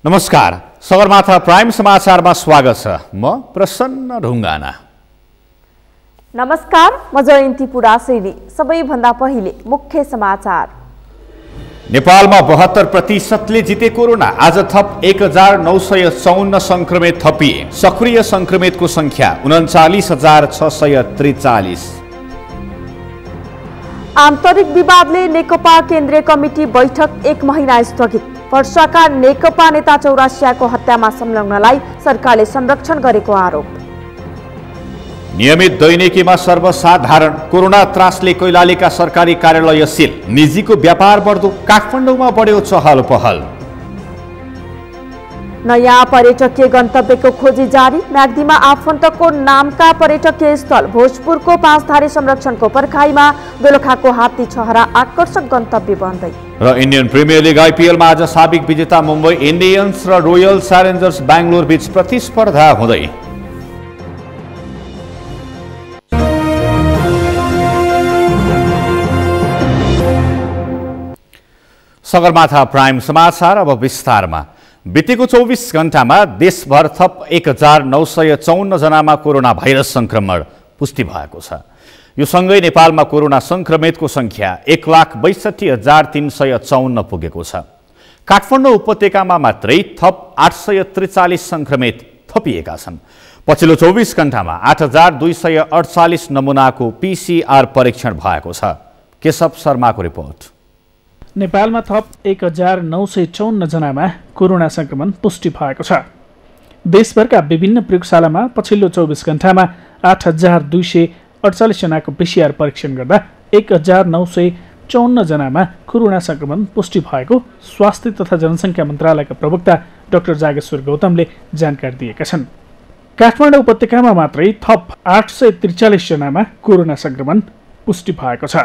नमस्कार, सगरमाथा प्राइम समाचारमा स्वागत छ। म प्रसन्न ढुङ्गाना। नमस्कार, म जयन्ती पुडासेनी। सबैभन्दा पहिले मुख्य समाचार। नेपालमा 72% जिते कोरोना। आज थप 1954 संक्रमित थपिए। सक्रिय संक्रमितको संख्या 39,643। आन्तरिक विवादले नेकपा केन्द्रीय कमिटी बैठक 1 महिना स्थगित। वर्षाका नेकपा नेता चौरासियाको हत्यामा संलग्नलाई सरकारले संरक्षण गरेको आरोप। नियमित दैनिकीमा सर्वसाधारण कोरोना त्रासले कैलालीका सरकारी कार्यालय सील। निजीको व्यापार बढ्दो काठमाडौँमा बढ्यो चहल पहल। नयाँ पर्यटकीय गन्तव्यको खोजी जारी। म्याग्दीमा आफन्तको नामका पर्यटकीय स्थल। भोजपुरको पाँचधारे संरक्षणको पर्खाइमा दोलखाको हात्ती छहरा आकर्षक गन्तव्य बन्दै। र इन्डियन प्रिमियर लिग आइपिएलमा आज साबिक विजेता मुम्बई इन्डियन्स र रोयल च्यालेन्जर्स बेंगलोर बीच प्रतिस्पर्धा हुँदै। सगरमाथा प्राइम समाचार अब विस्तारमा। बितेको 24 घण्टामा देशभर थप 1954 जनामा कोरोना भाइरस संक्रमण पुष्टि भएको छ। यो सँगै नेपालमा कोरोना संक्रमितको संख्या 1,62,354 पुगेको छ। काठमाडौँ उपत्यकामा मात्रै थप 843 संक्रमित थपिएका छन्। पछिल्लो 24 घण्टामा 8,248 नमुनाको पीसीआर परीक्षण भएको छ। केशव शर्माको रिपोर्ट। नेपालमा थप 1954 जनामा कोरोना संक्रमण पुष्टि भएको छ। देशभरका विभिन्न प्रयोगशालामा पछिल्लो 24 घण्टामा 8,248 जनाको पीसीआर परीक्षण गर्दा 1,954 जनामा कोरोना संक्रमण पुष्टि भएको स्वास्थ्य तथा जनसङ्ख्या मन्त्रालयका प्रवक्ता डाक्टर जागेश्वर गौतमले जानकारी दिएका छन्। काठमाडौँ उपत्यकामा मात्रै थप 843 जनामा कोरोना संक्रमण पुष्टि भएको छ।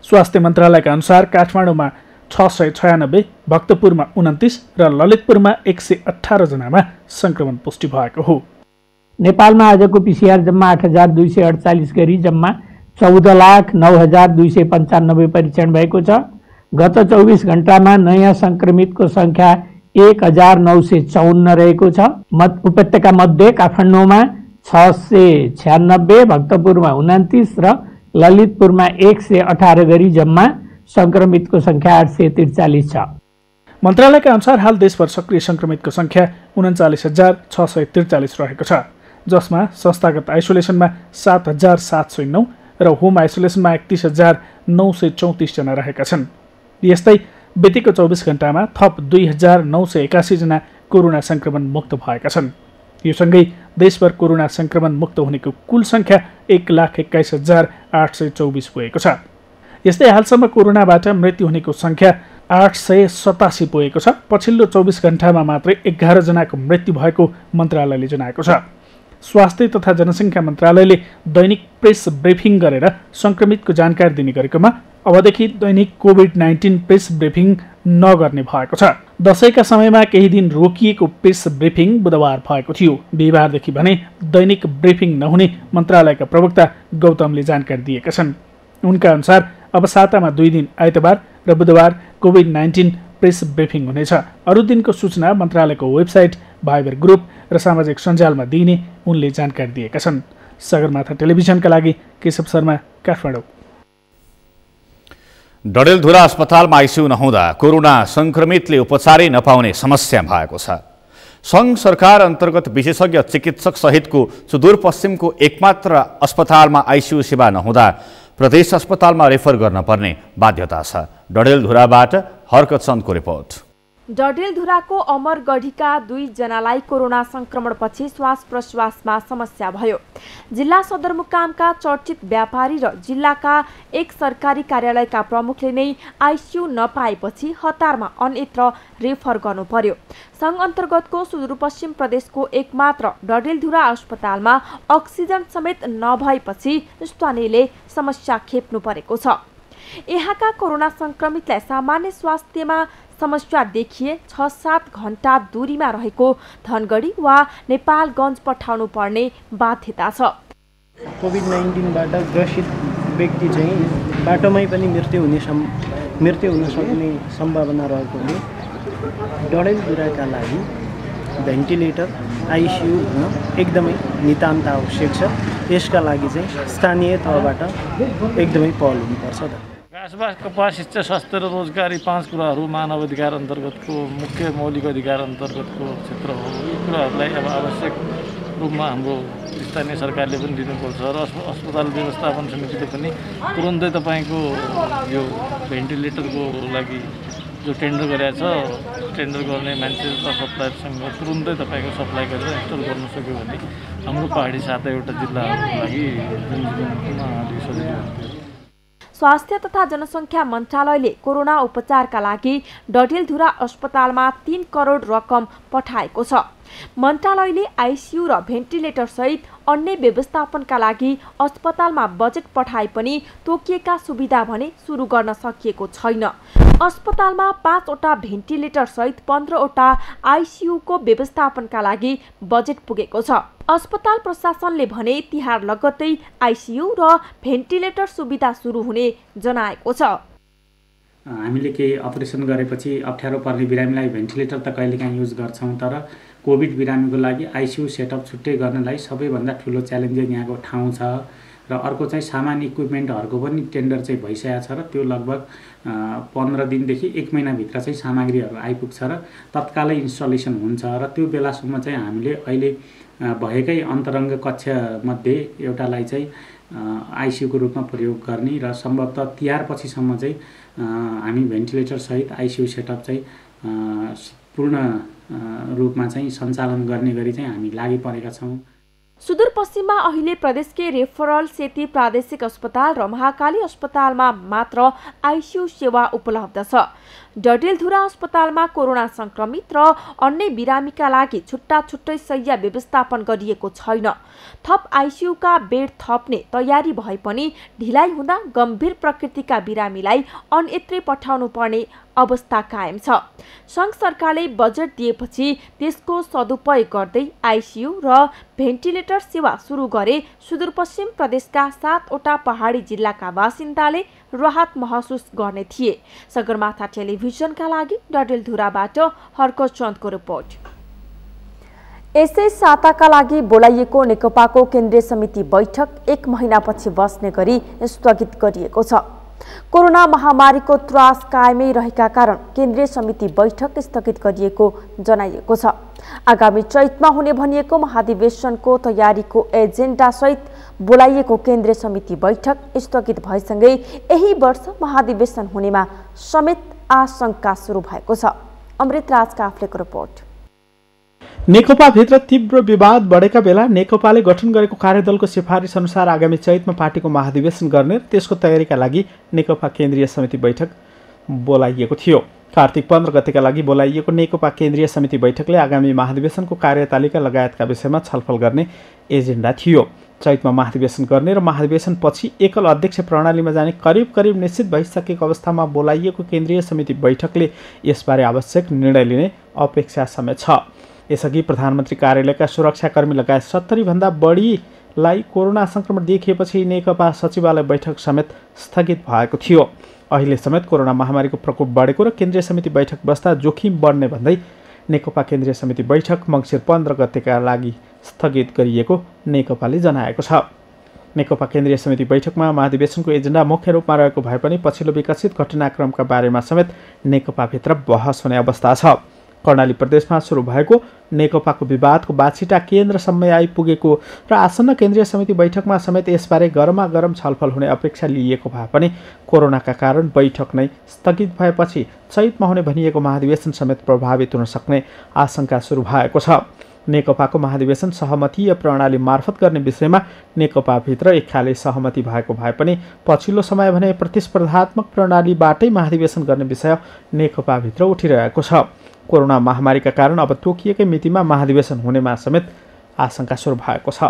स्वास्थ्य मन्त्रालयका अनुसार काठमाडौँमा 696, भक्तपुरमा 29 र ललितपुरमा 118 जनामा संक्रमण पुष्टि भएको हो। नेपालमा आजको पीसीआर जम्मा 8,248 गरी जम्मा 14,09,295 परीक्षण भएको छ। गत 24 घण्टामा नयाँ संक्रमितको संख्या 1,954 रहेको छ। उपत्यका मध्ये काठमाडौँमा 696, भक्तपुरमा 29 र ललितपुरमा 118 गरी जम्मा संक्रमितको संख्या 843 छ। मन्त्रालयका अनुसार हाल देशभर सक्रिय संक्रमितको संख्या 39,643 रहेको छ, जसमा संस्थागत आइसोलेसनमा 7,709 र होम आइसोलेसनमा 31,934 जना रहेका छन्। यस्तै बितेको 24 घण्टामा थप 2,981 जना कोरोना संक्रमण मुक्त भएका छन्। यो सँगै देशभर कोरोना संक्रमण मुक्त हुनेको कुल संख्या 1,21,824 पुगेको छ। यस्तै हालसम्म कोरोनाबाट मृत्यु हुनेको संख्या 887 पुगेको छ। पछिल्लो 24 घण्टामा मात्रै 11 जनाको मृत्यु भएको मन्त्रालयले जनाएको छ। स्वास्थ्य तथा जनसङ्ख्या मन्त्रालयले दैनिक प्रेस ब्रिफिङ गरेर संक्रमितको जानकारी दिने गरेकोमा अबदेखि दैनिक कोभिड-19 प्रेस ब्रिफिङ नगर्ने भएको छ। दशैंका समयमा केही दिन रोकिएको प्रेस ब्रिफिङ बुधबार भएको थियो। बिहिबारदेखि भने दैनिक ब्रिफिङ नहुने मन्त्रालयका प्रवक्ता गौतमले जानकारी दिएका छन्। उनका अनुसार अब सातामा 2 दिन आइतबार र बुधबार कोभिड-19 प्रेस ब्रिफिङ हुनेछ। अरू दिनको सूचना मन्त्रालयको वेबसाइट, भाइबर ग्रुप र सामाजिक सञ्जालमा दिइने उनले जानकारी दिएका छन्। सगरमाथा टेलिभिजनका लागि केशव शर्मा, काठमाडौँ। डडेलधुरा अस्पतालमा आइसियु नहुँदा कोरोना संक्रमितले उपचारै नपाउने समस्या भएको छ। सङ्घ सरकार अन्तर्गत विशेषज्ञ चिकित्सक सहितको सुदूरपश्चिमको एकमात्र अस्पतालमा आइसियु सेवा नहुँदा प्रदेश अस्पतालमा रेफर गर्न पर्ने बाध्यता छ। डडेलधुराबाट हर्कचन्दको रिपोर्ट। डडेलधुराको अमरगढीका 2 जनालाई कोरोना संक्रमणपछि श्वास प्रश्वासमा समस्या भयो। जिल्ला सदरमुकामका चर्चित व्यापारी र जिल्लाका एक सरकारी कार्यालयका प्रमुखले नै आइसियु नपाएपछि हतारमा अन्यत्र रेफर गर्नु पर्यो। सङ्घ अन्तर्गतको सुदूरपश्चिम प्रदेशको एकमात्र डडेलधुरा अस्पतालमा अक्सिजन समेत नभएपछि स्थानीयले समस्या खेप्नु परेको छ। यहाँका कोरोना संक्रमितलाई सामान्य स्वास्थ्यमा समस्या देखिए 6-7 घण्टा दूरीमा रहेको धनगढी वा नेपालगञ्ज पठाउनु पर्ने बाध्यता छ। कोभिड-19बाट ग्रसित व्यक्ति चाहिँ बाटोमै पनि मृत्यु हुन सक्ने सम्भावना रहेकोले डडेलधुराका लागि भेन्टिलेटर आइसियु हुन एकदमै नितान्त आवश्यक छ। यसका लागि चाहिँ स्थानीय तहबाट एकदमै पहल हुनुपर्छ। घाँसबासको कपासित स्वास्थ्य र रोजगारी 5 कुराहरू मानव अधिकार अन्तर्गतको मुख्य मौलिक अधिकार अन्तर्गतको क्षेत्र हो। यी कुराहरूलाई अब आवश्यक रूपमा हाम्रो स्थानीय सरकारले पनि दिनुपर्छ र अस्पताल व्यवस्थापन समितिले पनि तुरुन्तै तपाईँको यो भेन्टिलेटरको लागि जो टेन्डर गरेको छ टेन्डर गर्ने मान्छे र सप्लायरसँग तुरुन्तै तपाईँको सप्लाई गरेर इन्स्टल गर्न सक्यो भने हाम्रो पहाडी 7वटा जिल्लाहरूको लागि जनजीवनमा अलिक सजिलो हुन्थ्यो। स्वास्थ्य तथा जनसङ्ख्या मन्त्रालयले कोरोना उपचारका लागि डडेलधुरा अस्पतालमा 3 करोड रकम पठाएको छ। मन्त्रालयले आइसियु र भेन्टिलेटर सहित अन्य व्यवस्थापनका लागि अस्पतालमा बजेट पठाए पनि तोकिएका सुविधा भने सुरु गर्न सकिएको छैन। अस्पतालमा 5वटा भेन्टिलेटर सहित 15वटा आइसियुको व्यवस्थापनका लागि बजेट पुगेको छ। अस्पताल प्रशासनले भने तिहार लगत्तै आइसियु र भेन्टिलेटर सुविधा सुरु हुने जनाएको छ। हामीले केही अपरेसन गरेपछि अप्ठ्यारो पर्ने बिरामीलाई भेन्टिलेटर त कहिलेकाहीँ युज गर्छौँ, तर कोभिड बिरामीको लागि आइसियु सेटअप छुट्टै गर्नलाई सबैभन्दा ठुलो च्यालेन्जिङ यहाँको ठाउँ छ। र अर्को चाहिँ सामान इक्विपमेन्टहरूको पनि टेन्डर चाहिँ भइसकेको छ र त्यो लगभग 15 दिनदेखि 1 महिनाभित्र चाहिँ सामग्रीहरू आइपुग्छ र तत्कालै इन्स्टलेसन हुन्छ। र त्यो बेलासम्म चाहिँ हामीले अहिले भएकै अन्तरङ्ग कक्षमध्ये एउटालाई चाहिँ आइसियुको रूपमा प्रयोग गर्ने र सम्भवतः तिहार पछिसम्म चाहिँ हामी भेन्टिलेटर सहित आइसियु सेटअप चाहिँ पूर्ण रूपमा चाहिँ सञ्चालन गर्ने गरी चाहिँ हामी लागि परेका छौँ। सुदूरपश्चिममा अहिले प्रदेशकै रेफरल सेती प्रादेशिक अस्पताल र महाकाली अस्पतालमा मात्र आइसियु सेवा उपलब्ध छ। डडेलधुरा अस्पतालमा कोरोना संक्रमित र अन्य बिरामीका लागि छुट्टा छुट्टै शय्या व्यवस्थापन गरिएको छैन। थप आइसियुका बेड थप्ने तयारी भए पनि ढिलाइ हुँदा गम्भीर प्रकृतिका बिरामीलाई अन्यत्रै पठाउनु पर्ने अवस्था कायम छ। सङ्घ सरकारले बजेट दिएपछि त्यसको सदुपयोग गर्दै आइसियु र भेन्टिलेटर सेवा सुरु गरे सुदूरपश्चिम प्रदेशका 7वटा पहाडी जिल्लाका बासिन्दाले राहत महसुस गर्ने थिए। सगरमाथा टेलिभिजनका लागि डडेलधुराबाट हर्कचन्दको रिपोर्ट। यसै साताका लागि बोलाइएको नेकपाको केन्द्रीय समिति बैठक 1 महिनापछि बस्ने गरी स्थगित गरिएको छ। कोरोना महामारीको त्रास कायमै रहेका कारण केन्द्रीय समिति बैठक स्थगित गरिएको जनाइएको छ। आगामी चैतमा हुने भनिएको महाधिवेशनको तयारीको एजेन्डा सहित बोलाइएको केन्द्रीय समिति बैठक स्थगित भएसँगै यही वर्ष महाधिवेशन हुनेमा समेत आशंका सुरु भएको छ। अमृत राज काफ्लेको रिपोर्ट। नेकपाभित्र तीव्र विवाद बढेका बेला नेकपाले गठन गरेको कार्यदलको सिफारिस अनुसार आगामी चैतमा पार्टीको महाधिवेशन गर्ने र त्यसको तयारीका लागि नेकपा केन्द्रीय समिति बैठक बोलाइएको थियो। कार्तिक 15 गतेका लागि बोलाइएको नेकपा केन्द्रीय समिति बैठकले आगामी महाधिवेशनको कार्यतालिका लगायतका विषयमा छलफल गर्ने एजेन्डा थियो। चैतमा महाधिवेशन गर्ने र महाधिवेशनपछि एकल अध्यक्ष प्रणालीमा जाने करिब निश्चित भइसकेको अवस्थामा बोलाइएको केन्द्रीय समिति बैठकले यसबारे आवश्यक निर्णय लिने अपेक्षा समेत छ। यसअघि प्रधानमन्त्री कार्यालयका सुरक्षाकर्मी लगायत 70 भन्दा बढीलाई कोरोना संक्रमण देखिएपछि नेकपा सचिवालय बैठक समेत स्थगित भएको थियो। अहिले समेत कोरोना महामारीको प्रकोप बढेको र केन्द्रीय समिति बैठक बस्दा जोखिम बढ्ने भन्दै नेकपा केन्द्रीय समिति बैठक मङ्सिर 15 गतेका लागि स्थगित गरिएको नेकपाले जनाएको छ। नेकपा केन्द्रीय समिति बैठकमा महाधिवेशनको एजेन्डा मुख्य रूपमा रहेको भए पनि पछिल्लो विकसित घटनाक्रमका बारेमा समेत नेकपाभित्र बहस हुने अवस्था छ। कर्णाली प्रदेशमा सुरु भएको नेकपाको विवादको बाछिटा केन्द्रसम्म आइपुगेको र आसन्न केन्द्रीय समिति बैठकमा समेत यसबारे गरमागरम छलफल हुने अपेक्षा लिएको भए पनि कोरोनाका कारण बैठक नै स्थगित भएपछि चैतमा हुने भनिएको महाधिवेशन समेत प्रभावित हुन सक्ने आशंका सुरु भएको छ। नेकपाको महाधिवेशन सहमतीय प्रणाली मार्फत गर्ने विषयमा नेकपाभित्र एकखाले सहमति भएको भए पनि पछिल्लो समय भने प्रतिस्पर्धात्मक प्रणालीबाटै महाधिवेशन गर्ने विषय नेकपाभित्र उठिरहेको छ। कोरोना महामारीका कारण अब तोकिएकै मितिमा महाधिवेशन हुनेमा समेत आशंका सुरु भएको छ।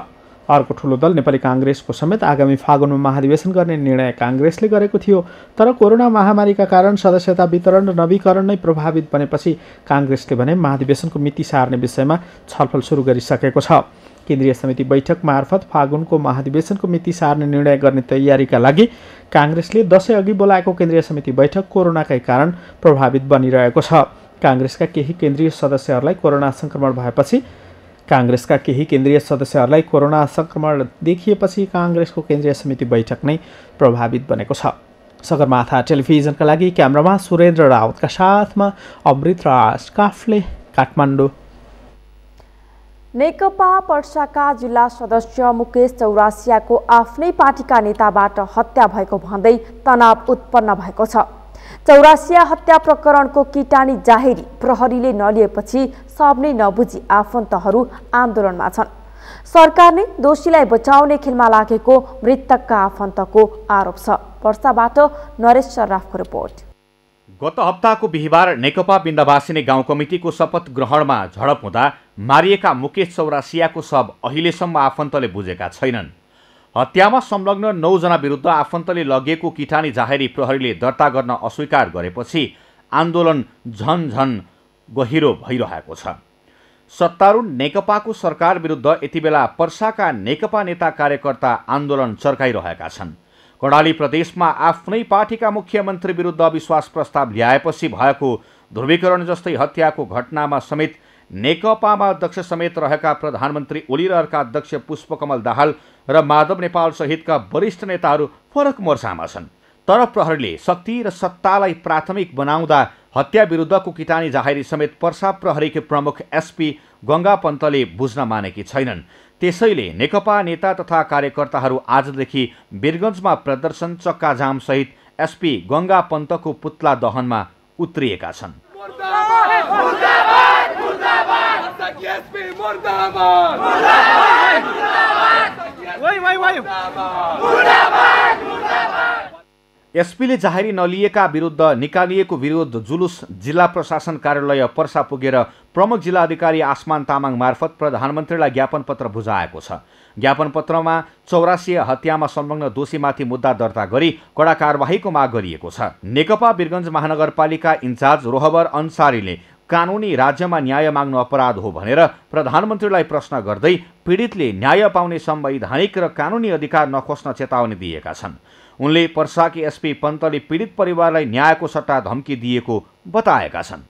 अर्को ठुलो दल नेपाली काङ्ग्रेसको समेत आगामी फागुनमा महाधिवेशन गर्ने निर्णय काङ्ग्रेसले गरेको थियो। तर कोरोना महामारीका कारण सदस्यता वितरण र नवीकरण नै प्रभावित बनेपछि काङ्ग्रेसले भने महाधिवेशनको मिति सार्ने विषयमा छलफल सुरु गरिसकेको छ। केन्द्रीय समिति बैठक मार्फत फागुनको महाधिवेशनको मिति सार्ने निर्णय गर्ने तयारीका लागि काङ्ग्रेसले 10 अघि बोलाएको केन्द्रीय समिति बैठक कोरोनाकै कारण प्रभावित बनिरहेको छ। काङ्ग्रेसका केही केन्द्रीय सदस्यहरूलाई कोरोना संक्रमण भएपछि कोरोना संक्रमण देखिएपछि काङ्ग्रेसको केन्द्रीय समिति बैठक नै प्रभावित बनेको छ। सगरमाथा टेलिभिजनका लागि क्यामेरामा सुरेन्द्र रावतका साथमा अमृत राज काफले, काठमाडौँ। नेकपा पर्साका जिल्ला सदस्य मुकेश चौरासियाको आफ्नै पार्टीका नेताबाट हत्या भएको भन्दै तनाव उत्पन्न भएको छ। चौरासिया हत्या प्रकरणको किटानी जाहेरी प्रहरीले नलिएपछि सब नै नबुझी आफन्तहरू आन्दोलनमा छन्। सरकारले दोषीलाई बचाउने खेलमा लागेको मृतकका आफन्तको आरोप छ। पर्साबाट नरेश सर्राफको रिपोर्ट। गत हप्ताको बिहिबार नेकपा बिन्दवासिनी गाउँ कमिटीको शपथ ग्रहणमा झडप हुँदा मारिएका मुकेश चौरासियाको शव अहिलेसम्म आफन्तले बुझेका छैनन्। हत्यामा संलग्न 9 जना विरुद्ध आफन्तले लगिएको किटानी जाहेरी प्रहरीले दर्ता गर्न अस्वीकार गरेपछि आन्दोलन झन गहिरो भइरहेको छ। सत्तारूढ नेकपाको सरकार विरुद्ध यति बेला पर्साका नेकपा नेता कार्यकर्ता आन्दोलन चर्काइरहेका छन्। कर्णाली प्रदेशमा आफ्नै पार्टीका मुख्यमन्त्री विरुद्ध अविश्वास प्रस्ताव ल्याएपछि भएको ध्रुवीकरण जस्तै हत्याको घटनामा समेत नेकपामा अध्यक्ष समेत रहेका प्रधानमन्त्री ओली र अर्का अध्यक्ष पुष्पकमल दाहाल र माधव नेपाल सहितका वरिष्ठ नेताहरू फरक मोर्चामा छन्। तर प्रहरीले शक्ति र सत्तालाई प्राथमिक बनाउँदा हत्या विरुद्धको किटानी जाहेरी समेत पर्सा प्रहरीकी प्रमुख एसपी गंगा पन्तले बुझ्न मानेकी छैनन्। त्यसैले नेकपा नेता तथा कार्यकर्ताहरू आजदेखि वीरगञ्जमा प्रदर्शन, चक्काजाम सहित एसपी गंगा पन्तको पुतला दहनमा उत्रिएका छन्। एसपीले जाहेरी नलिएका विरुद्ध निकालिएको विरोध जुलुस जिल्ला प्रशासन कार्यालय पर्सा पुगेर प्रमुख जिल्ला अधिकारी आसमान तामाङ मार्फत प्रधानमन्त्रीलाई ज्ञापन पत्र बुझाएको छ। ज्ञापन पत्रमा चौरासिया हत्यामा संलग्न दोषीमाथि मुद्दा दर्ता गरी कडा कारबाहीको माग गरिएको छ। नेकपा वीरगञ्ज महानगरपालिका इन्चार्ज रोहबर अन्सारीले कानुनी राज्यमा न्याय माग्नु अपराध हो भनेर प्रधानमन्त्रीलाई प्रश्न गर्दै पीडितले न्याय पाउने संवैधानिक र कानुनी अधिकार नखोज्न चेतावनी दिएका छन्। उनले पर्साकी एसपी पन्तले पीडित परिवारलाई न्यायको सट्टा धम्की दिएको बताएका छन्।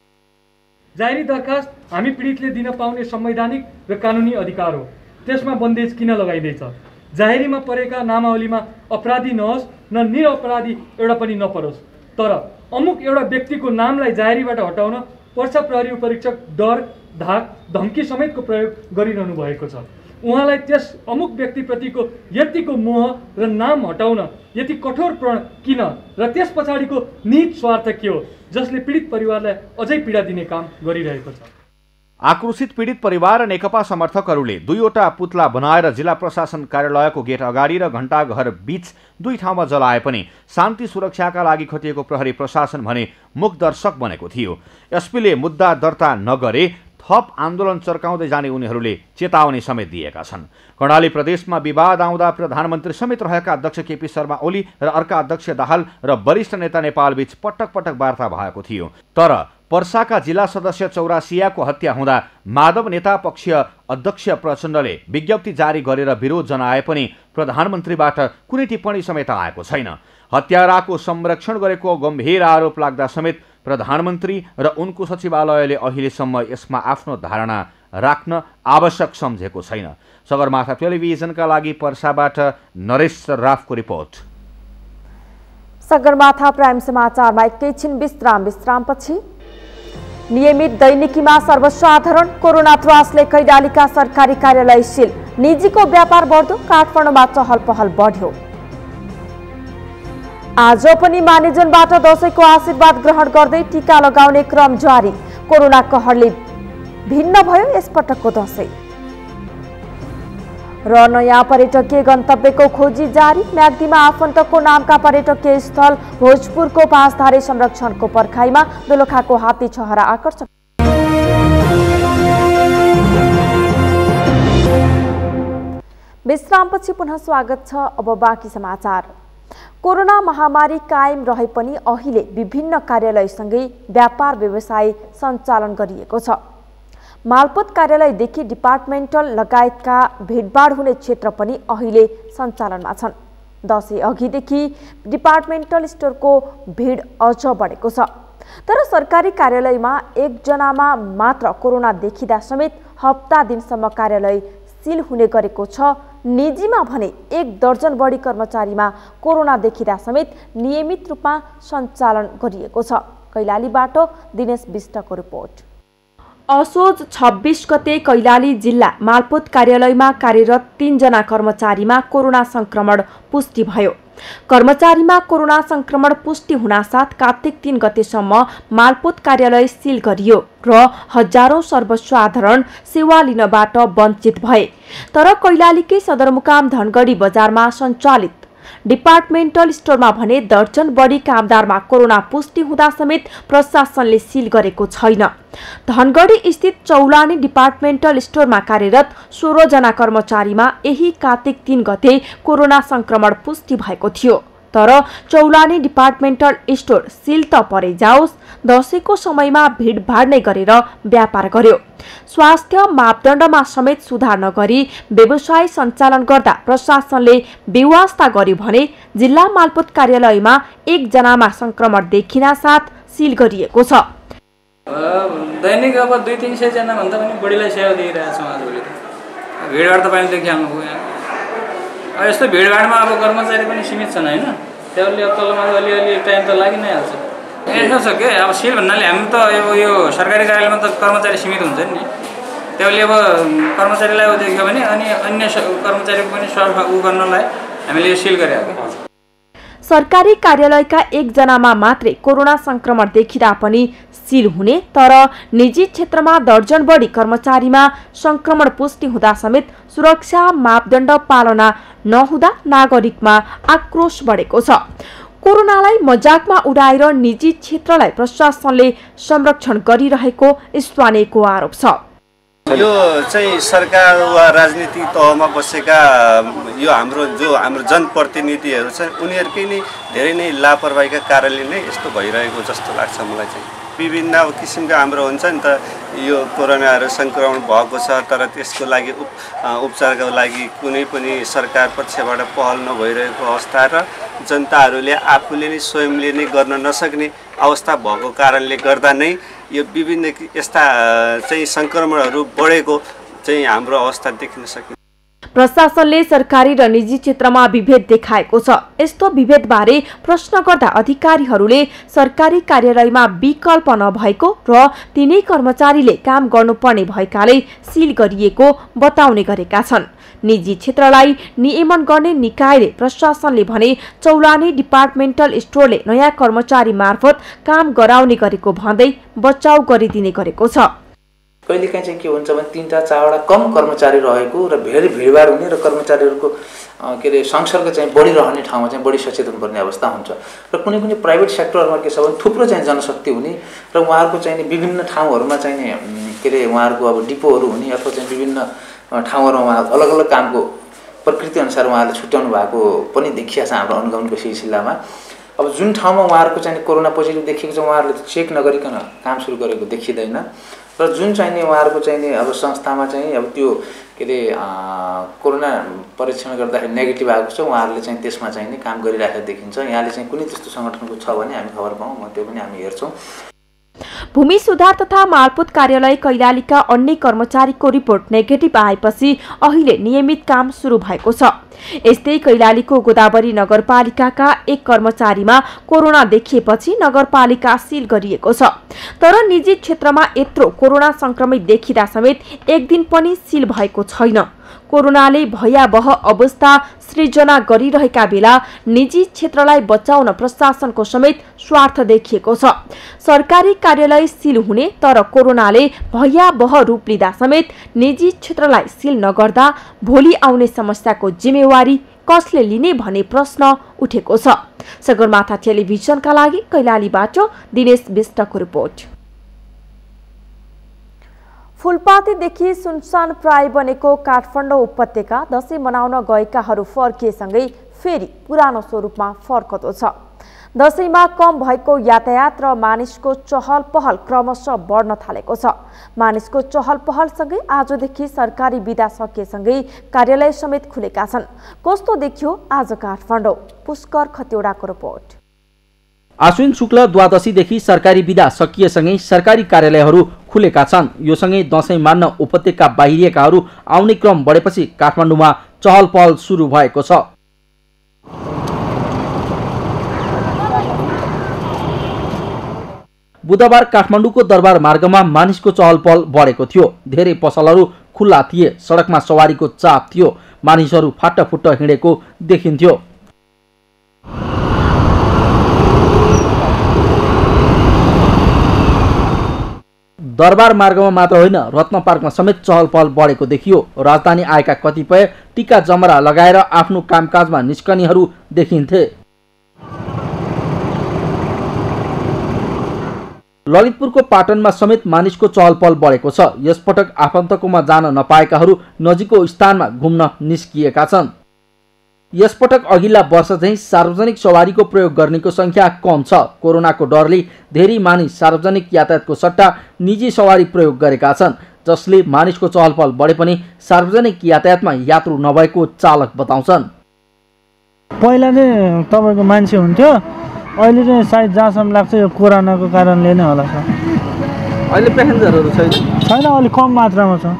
जाहेरी दरखास्त हामी पीडितले दिन पाउने संवैधानिक र कानुनी अधिकार हो, त्यसमा बन्देज किन लगाइँदैछ? जाहेरीमा परेका नामावलीमा अपराधी नहोस् न निरपराधी एउटा पनि नपरोस्, तर अमुक एउटा व्यक्तिको नामलाई जाहेरीबाट हटाउन पर्सा प्रहरी उपरीक्षक डर, धाक, धम्की समेतको प्रयोग गरिरहनु भएको छ। उहाँलाई त्यस अमुक व्यक्तिप्रतिको यतिको मोह र नाम हटाउन यति कठोर प्रण किन र त्यस पछाडिको निहित स्वार्थ के हो जसले पीडित परिवारलाई अझै पीडा दिने काम गरिरहेको छ? आक्रोशित पीडित परिवार र नेकपा समर्थकहरूले 2वटा पुतला बनाएर जिल्ला प्रशासन कार्यालयको गेट अगाडि र घण्टाघर बीच 2 ठाउँमा जलाए पनि शान्ति सुरक्षाका लागि खटिएको प्रहरी प्रशासन भने मुखदर्शक बनेको थियो। एसपीले मुद्दा दर्ता नगरे थप आन्दोलन चर्काउँदै जाने उनीहरूले चेतावनी समेत दिएका छन्। कर्णाली प्रदेशमा विवाद आउँदा प्रधानमन्त्री समेत रहेका अध्यक्ष केपी शर्मा ओली र अर्का अध्यक्ष दाहाल र वरिष्ठ नेता नेपालबीच पटक पटक वार्ता भएको थियो। तर पर्साका जिल्ला सदस्य चौरासियाको हत्या हुँदा माधव नेता पक्षीय अध्यक्ष प्रचण्डले विज्ञप्ति जारी गरेर विरोध जनाए पनि प्रधानमन्त्रीबाट कुनै टिप्पणी समेत आएको छैन। हत्याराको संरक्षण गरेको गम्भीर आरोप लाग्दा समेत प्रधानमन्त्री र उनको सचिवालयले अहिलेसम्म यसमा आफ्नो धारणा राख्न आवश्यक सम्झेको छैन। सगरमाथा टेलिभिजनका लागि पर्साबाट नरेश सर्राफको रिपोर्ट। सगरमाथा प्राइम समाचारमा एकैछिन विश्रामपछि नियमित दैनिकीमा सर्वसाधारण कोरोना त्रासले कैलालीका सरकारी कार्यालय सील, निजीको व्यापार बढ्दो, काठमाडौँमा चहल पहल बढ्यो। आज पनि मानिजनबाट दशैंको आशीर्वाद ग्रहण गर्दै टीका लगाउने क्रम जारी, कोरोना कहरले भिन्न भयो यसपटकको दशैं। र नयाँ पर्यटकीय गन्तव्यको खोजी जारी, म्याग्दीमा आफन्तको नामका पर्यटकीय स्थल भोजपुरको बाँसधारे संरक्षणको पर्खाइमा दोलखाको हात्ती छहरा आकर्षक। विश्रामपछि पुनः स्वागत छ। अब बाँकी समाचार। कोरोना महामारी कायम रहे पनि अहिले विभिन्न कार्यालयसँगै व्यापार व्यवसाय सञ्चालन गरिएको छ। मालपोत कार्यालयदेखि डिपार्टमेन्टल लगायतका भिडभाड हुने क्षेत्र पनि अहिले सञ्चालनमा छन्। दशैं अघिदेखि डिपार्टमेन्टल स्टोरको भिड अझ बढेको छ। तर सरकारी कार्यालयमा एकजनामा मात्र कोरोना देखिदा समेत हप्ता दिनसम्म कार्यालय सिल हुने गरेको छ। निजीमा भने 1 दर्जन बढी कर्मचारीमा कोरोना देखिदा समेत नियमित रूपमा सञ्चालन गरिएको छ। कैलालीबाट दिनेश विष्टको रिपोर्ट। असोज 26 गते कैलाली जिल्ला मालपोत कार्यालयमा कार्यरत 3 जना कर्मचारीमा कोरोना संक्रमण पुष्टि भयो। कर्मचारीमा कोरोना संक्रमण पुष्टि हुनासाथ कार्तिक 3 गतेसम्म मालपोत कार्यालय सिल गरियो र हजारौं सर्वसाधारण सेवा लिनबाट वञ्चित भए। तर कैलालीकै सदरमुकाम धनगढी बजारमा सञ्चालित डिपार्टमेन्टल स्टोरमा भने दर्जन बढी कामदारमा कोरोना पुष्टि हुँदा समेत प्रशासनले सिल गरेको छैन। धनगढी स्थित चौलानी डिपार्टमेन्टल स्टोरमा कार्यरत 16 जना कर्मचारीमा यही कार्तिक 3 गते कोरोना संक्रमण पुष्टि भएको थियो। तर चौलानी डिपार्टमेन्टल स्टोर सिल त परे जाओस्, दशैंको समयमा भिडभाड नै गरेर व्यापार गर्यो। स्वास्थ्य मापदण्डमा समेत सुधार नगरी व्यवसाय सञ्चालन गर्दा प्रशासनले बेवास्ता गर्यो भने जिल्ला मालपोत कार्यालयमा 1 जनामा संक्रमण देखिना साथ सिल गरिएको छ। दैनिक अब 200-300 जना भन्दा पनि बढीलाई सेवा दिइरहेको छौँ। आजभोलि त भिडभाड तपाईँले देखिहाल्नुभयो। यहाँ यस्तो भिडभाडमा अब कर्मचारी पनि सीमित छन् होइन, त्यसले अब तलमा अलिअलि टाइम त लागि नै हाल्छ। यसो छ के अब सिल भन्नाले हामी त यो सरकारी कार्यालयमा त कर्मचारी सीमित हुन्छ नि, त्यसले अब कर्मचारीलाई देख्यो भने अनि अन्य कर्मचारीको पनि स्वास्थ्य उ गर्नलाई हामीले यो सिल गरेको। सरकारी कार्यालयका 1 जनामा मात्रै कोरोना संक्रमण देखिदा पनि सिल हुने, तर निजी क्षेत्रमा दर्जन बढी कर्मचारीमा संक्रमण पुष्टि हुँदा समेत सुरक्षा मापदण्ड पालना नहुँदा नागरिकमा आक्रोश बढेको छ। कोरोनालाई मजाकमा उडाएर निजी क्षेत्रलाई प्रशासनले संरक्षण गरिरहेको स्थानीयको आरोप छ। यो चाहिँ सरकार वा राजनीतिक तहमा बसेका यो हाम्रो जनप्रतिनिधिहरू छन्, उनीहरूकै नै धेरै नै लापरवाहीका कारणले नै यस्तो भइरहेको जस्तो लाग्छ मलाई चाहिँ। विभिन्न किसिमका हाम्रो हुन्छ नि त यो कोरोनाहरू सङ्क्रमण भएको छ, तर त्यसको लागि उपचारको लागि कुनै पनि सरकार पक्षबाट पहल नभइरहेको अवस्था र जनताहरूले आफूले नै स्वयंले नै गर्न नसक्ने अवस्था भएको कारणले गर्दा नै यो विभिन्न यस्ता चाहिँ सङ्क्रमणहरू बढेको चाहिँ हाम्रो अवस्था देखिन सकिन्छ। प्रशासनले सरकारी र निजी क्षेत्रमा विभेद देखाएको छ। यस्तो विभेदबारे प्रश्न गर्दा अधिकारीहरूले सरकारी कार्यालयमा विकल्प नभएको र तिनै कर्मचारीले काम गर्नुपर्ने भएकाले सिल गरिएको बताउने गरेका छन्। निजी क्षेत्रलाई नियमन गर्ने निकायले प्रशासनले भने चौलानी डिपार्टमेन्टल स्टोरले नयाँ कर्मचारी मार्फत काम गराउने गरेको भन्दै बचाउ गरिदिने गरेको छ। कहिलेकाहीँ चाहिँ के हुन्छ भने 3-4वटा कम कर्मचारी रहेको र धेरै भिडभाड हुने र कर्मचारीहरूको के अरे संसर्ग चाहिँ बढिरहने ठाउँमा चाहिँ बढी सचेत हुनुपर्ने अवस्था हुन्छ। र कुनै कुनै प्राइभेट सेक्टरमा के छ भने थुप्रो चाहिँ जनशक्ति हुने र उहाँहरूको चाहिँ विभिन्न ठाउँहरूमा चाहिँ के अरे उहाँहरूको अब डिपोहरू हुने अथवा चाहिँ विभिन्न ठाउँहरूमा उहाँ अलग अलग कामको प्रकृति अनुसार उहाँहरूले छुट्याउनु भएको पनि देखिया छ हाम्रो अनुगमनको सिलसिलामा। अब जुन ठाउँमा उहाँहरूको चाहिँ कोरोना पोजिटिभ देखिएको छ उहाँहरूले चेक नगरिकन काम सुरु गरेको देखिँदैन र जुन चाहिँ नि उहाँहरूको चाहिँ नि अब संस्थामा चाहिँ अब त्यो के अरे कोरोना परीक्षण गर्दाखेरि नेगेटिभ आएको छ उहाँहरूले चाहिँ त्यसमा चाहिँ नि काम गरिरहेको देखिन्छ। यहाँले चाहिँ कुनै त्यस्तो सङ्गठनको छ भने हामी खबर पाऊँ, त्यो पनि हामी हेर्छौँ। भूमि सुधार तथा मालपोत कार्यालय कैलालीका अन्य कर्मचारीको रिपोर्ट नेगेटिभ आएपछि अहिले नियमित काम सुरु भएको छ। यस्तै कैलालीको गोदावरी नगरपालिकाका 1 कर्मचारीमा कोरोना देखिएपछि नगरपालिका सिल गरिएको छ। तर निजी क्षेत्रमा यत्रो कोरोना संक्रमित देखिदा समेत 1 दिन पनि सिल भएको छैन। कोरोनाले भयावह अवस्था सृजना गरिरहेका बेला निजी क्षेत्रलाई बचाउन प्रशासनको समेत स्वार्थ देखिएको छ। सरकारी कार्यालय सिल हुने, तर कोरोनाले भयावह रूप लिँदा समेत निजी क्षेत्रलाई सिल नगर्दा भोलि आउने समस्याको जिम्मेवारी कसले लिने भन्ने प्रश्न उठेको छ। सगरमाथा टेलिभिजनका लागि कैलालीबाट दिनेश विष्टको रिपोर्ट। फुलपातीदेखि सुनसान प्राय बनेको काठमाडौँ उपत्यका दशैं मनाउन गएकाहरू फर्किएसँगै फेरि पुरानो स्वरूपमा फर्कँदो छ। दशैंमा कम भएको यातायात र मानिसको चहल पहल क्रमशः बढ्न थालेको छ। मानिसको चहल पहलसँगै आजदेखि सरकारी बिदा सकिएसँगै कार्यालय समेत खुलेका छन्। कस्तो देखियो आज काठमाडौँ? पुष्कर खतिवडाको रिपोर्ट। आश्विन शुक्ल द्वादशीदेखि सरकारी बिदा सकिएसँगै सरकारी कार्यालयहरू खुलेका छन्। यो सँगै दशैं मान्न उपत्यका बाहिरिएकाहरू आउने क्रम बढेपछि काठमाडौँमा चहल पहल सुरु भएको छ। बुधबार काठमाडौँको दरबार मार्गमा मानिसको चहल पहल बढेको थियो। धेरै पसलहरू खुल्ला थिए, सडकमा सवारीको चाप थियो, मानिसहरू फाटाफुट्ट हिँडेको देखिन्थ्यो। दरबार मार्गमा मात्र होइन, रत्न पार्कमा समेत चहल पहल बढेको देखियो। राजधानी आएका कतिपय टीका जमरा लगाएर आफ्नो कामकाजमा निस्कनेहरू देखिन्थे। ललितपुरको पाटनमा समेत मानिसको चहल पहल बढेको छ। यसपटक आफन्तकोमा जान नपाएकाहरू नजिकको स्थानमा घुम्न निस्किएका छन्। यसपटक अघिल्ला वर्ष चाहिँ सार्वजनिक सवारीको प्रयोग गर्नेको संख्या कम छ। कोरोनाको डरले धेरै मानिस सार्वजनिक यातायातको सट्टा निजी सवारी प्रयोग गरेका छन्, जसले मानिसको चहल पहल बढे पनि सार्वजनिक यातायातमा यात्रु नभएको चालक बताउँछन्। पहिला चाहिँ तपाईँको मान्छे हुन्थ्यो, अहिले चाहिँ सायद जहाँसम्म लाग्छ यो कोरोनाको कारणले नै होला सर। अहिले प्यासेन्जरहरू छैन, अलिक कम मात्रामा छ।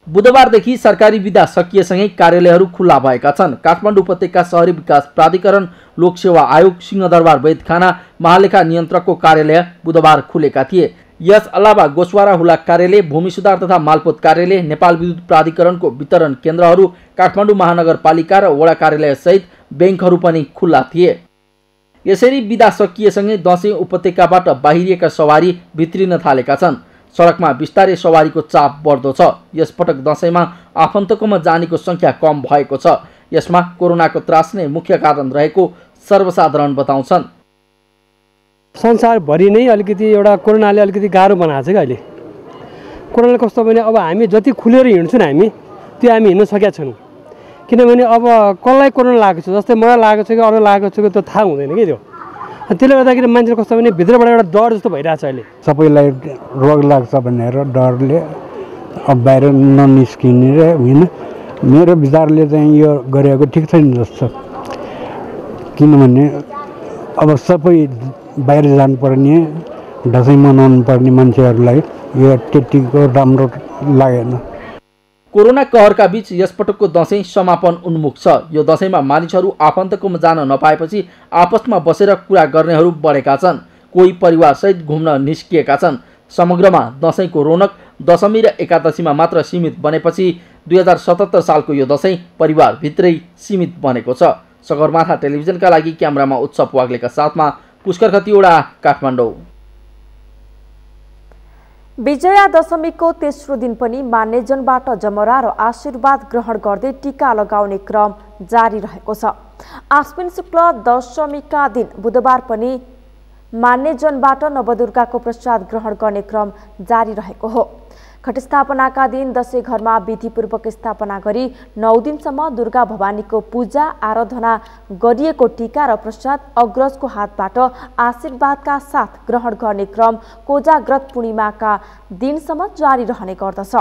बुधबारदेखि सरकारी बिदा सकिएसँगै कार्यालयहरू खुल्ला भएका छन्। काठमाडौँ उपत्यका शहरी विकास प्राधिकरण, लोकसेवा आयोग, सिंहदरबार वैद्यखाना, महालेखा नियन्त्रकको कार्यालय बुधबार खुलेका थिए। यस अलावा गोसवारा हुलाक कार्यालय, भूमि सुधार तथा मालपोत कार्यालय, नेपाल विद्युत प्राधिकरणको वितरण केन्द्रहरू, काठमाडौँ महानगरपालिका र वडा कार्यालय सहित ब्याङ्कहरू पनि खुल्ला थिए। यसरी बिदा सकिएसँगै दशैं उपत्यकाबाट बाहिरिएका सवारी भित्रिन थालेका छन्। सडकमा बिस्तारै सवारीको चाप बढ्दो छ। यसपटक दशैंमा आफन्तकोमा जानेको संख्या कम भएको छ। यसमा कोरोनाको त्रास नै मुख्य कारण रहेको सर्वसाधारण बताउँछन्। संसारभरि नै अलिकति एउटा कोरोनाले अलिकति गाह्रो बनाएको छ कि अहिले। कोरोनाले कस्तो भने अब हामी जति खुलेर हिँड्छौँ हामी त्यो हामी हिँड्न सकेका छैनौँ। किनभने अब कसलाई कोरोना लागेको छ, जस्तै मलाई लागेको छ कि अरू लागेको छ कि त्यो थाहा हुँदैन कि त्यो। त्यसले गर्दाखेरि मान्छेले कस्तो भने भित्रबाट एउटा डर जस्तो भइरहेछ अहिले। सबैलाई रोग लाग्छ भनेर डरले अब बाहिर ननिस्किने र होइन, मेरो विचारले चाहिँ यो गरेको ठिक छैन जस्तो। किनभने अब सबै बाहिर जानुपर्ने, दसैँ मनाउनु पर्ने मान्छेहरूलाई यो त्यतिको राम्रो लागेन। कोरोना कहरका बीच यसपटकको दशैं समापन उन्मुख छ। यो दशैंमा मानिसहरू आफन्तकोमा जान नपाएपछि आपसमा बसेर कुरा गर्नेहरू बढेका छन्। कोही परिवारसहित घुम्न निस्किएका छन्। समग्रमा दशैंको रौनक दशमी र एकादशीमा मात्र सीमित बनेपछि 2077 सालको यो दशैं परिवारभित्रै सीमित बनेको छ। सगरमाथा टेलिभिजनका लागि क्यामेरामा उत्सव वाग्लेका साथमा पुष्कर खतिवडा, काठमाडौँ। विजया दशमीको तेस्रो दिन पनि मान्यजनबाट जमरा र आशीर्वाद ग्रहण गर्दै टीका लगाउने क्रम जारी रहेको छ। आश्विन शुक्ल दशमीका दिन बुधबार पनि मान्यजनबाट नवदुर्गाको प्रसाद ग्रहण गर्ने क्रम जारी रहेको हो। घटस्थापनाका दिन दशैं घरमा विधिपूर्वक स्थापना गरी 9 दिनसम्म दुर्गा भवानीको पूजा आराधना गरिएको टीका र प्रसाद अग्रजको हातबाट आशीर्वादका साथ ग्रहण गर्ने क्रम कोजाग्रत पूर्णिमाका दिनसम्म जारी रहने गर्दछ।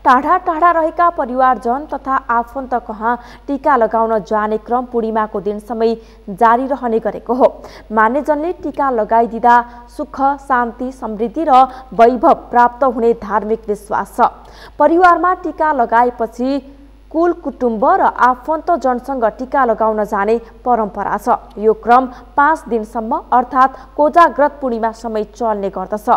टाढा टाढा रहेका परिवारजन तथा आफन्त कहाँ टीका लगाउन जाने क्रम पूर्णिमाको दिनसम्मै जारी रहने गरेको हो। मान्यजनले टीका लगाइदिँदा सुख, शान्ति, समृद्धि र वैभव प्राप्त हुने धार्मिक विश्वास छ। परिवारमा टीका लगाएपछि कुल कुटुम्ब र आफन्तजनसँग टीका लगाउन जाने परम्परा छ। यो क्रम 5 दिनसम्म अर्थात् कोजाग्रत पूर्णिमासम्मै चल्ने गर्दछ।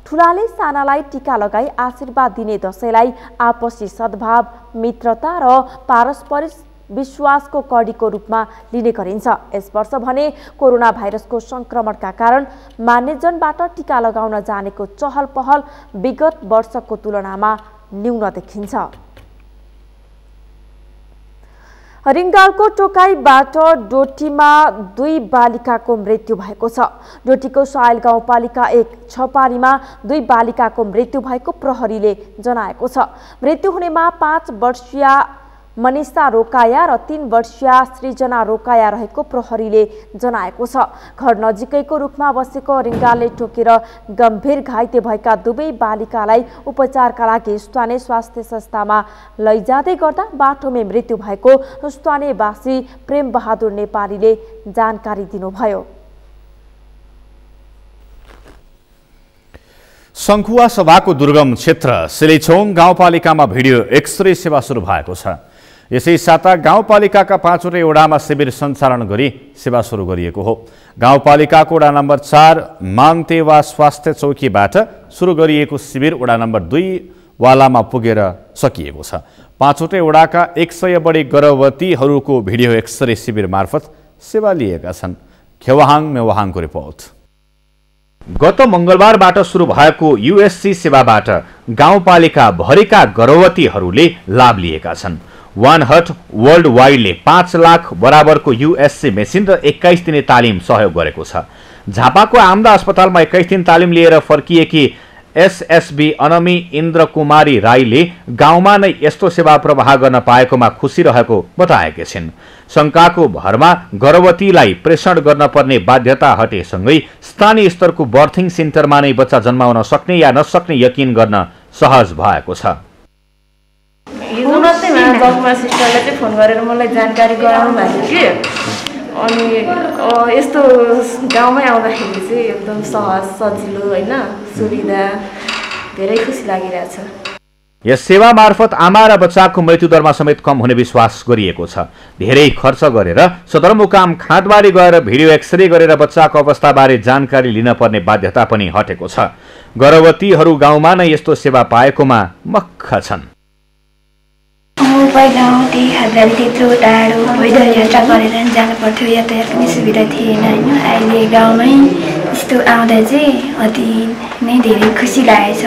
ठुलाले सानालाई टीका लगाई आशीर्वाद दिने दशैंलाई आपसी सद्भाव, मित्रता र पारस्परिक विश्वासको कडीको रूपमा लिने गरिन्छ। यस वर्ष भने कोरोना भाइरसको संक्रमणका कारण मान्यजनबाट टीका लगाउन जानेको चहल पहल विगत वर्षको तुलनामा न्यून देखिन्छ। रिङ्गालको टोकाईबाट डोटीमा 2 बालिकाको मृत्यु भएको छ। डोटीको सायल गाउँपालिका 1 छपारीमा 2 बालिकाको मृत्यु भएको प्रहरीले जनाएको छ। मृत्यु हुनेमा 5 वर्षीय मनिषा रोकाया र 3 वर्षीय सृजना रोकाया रहेको प्रहरीले जनाएको छ। घर नजिकैको रुखमा बसेको रिङ्गालले ठोकेर गम्भीर घाइते भएका 2 बालिकालाई उपचारका लागि स्थानीय स्वास्थ्य संस्थामा लैजाँदै गर्दा बाटोमै मृत्यु भएको स्थानीयवासी प्रेम बहादुर नेपालीले जानकारी दिनुभयो। सङ्खुवा सभाको दुर्गम क्षेत्र सिलेछोङ गाउँपालिकामा भिडियो एक्सरे सेवा सुरु भएको छ। यसै साता गाउँपालिकाका 5वटै वडामा शिविर सञ्चालन गरी सेवा सुरु गरिएको हो। गाउँपालिकाको वडा नम्बर 4 मानतेवा स्वास्थ्य चौकीबाट सुरु गरिएको शिविर वडा नम्बर 2 वालामा पुगेर सकिएको छ। 5वटै वडाका 100 बढी गर्भवतीहरूको भिडियो एक्सरे शिविर मार्फत सेवा लिएका छन्। खेवाहाङ मेवाहाङको रिपोर्ट। गत मङ्गलबारबाट सुरु भएको युएससी सेवाबाट गाउँपालिका भरिका गर्भवतीहरूले लाभ लिएका छन्। वान हर्ट वर्ल्ड वाइडले 5 लाख बराबरको युएससी मेसिन र 21 दिने तालिम सहयोग गरेको छ। झापाको आमदा अस्पतालमा 21 दिन तालिम लिएर फर्किएकी एसएसबी अनमी इन्द्र कुमारी राईले गाउँमा नै यस्तो सेवा प्रवाह गर्न पाएकोमा खुसी रहेको बताएकी छिन्। शङ्काको भरमा गर्भवतीलाई प्रेषण गर्न पर्ने बाध्यता हटेसँगै स्थानीय स्तरको बर्थिङ सेन्टरमा नै बच्चा जन्माउन सक्ने या नसक्ने यकिन गर्न सहज भएको छ। हिजो मात्रै जबमा सिस्टरले चाहिँ फोन गरेर मलाई जानकारी गराउनु भएको थियो अनि यस्तो गाउँमै आउँदाखेरि चाहिँ एकदम सहज सजिलो होइन सुविधा धेरै खुसी लागिरहेछ। यस सेवा मार्फत आमा र बच्चाको मृत्युदरमा समेत कम हुने विश्वास गरिएको छ। धेरै खर्च गरेर सदरमुकाम खाँदबारी गएर भिडियो एक्सरे गरेर बच्चाको अवस्थाबारे जानकारी लिन पर्ने बाध्यता पनि हटेको छ। गर्भवतीहरू गाउँमा नै यस्तो सेवा पाएकोमा मक्ख छन्। पहिला त्यही खाँदबारी त्यत्रो टाढो पैदल यात्रा गरेर जानु पर्थ्यो, यातायात पनि सुविधा थिएन होइन। अहिले गाउँमै यस्तो आउँदा चाहिँ अति नै धेरै खुसी लागेछ।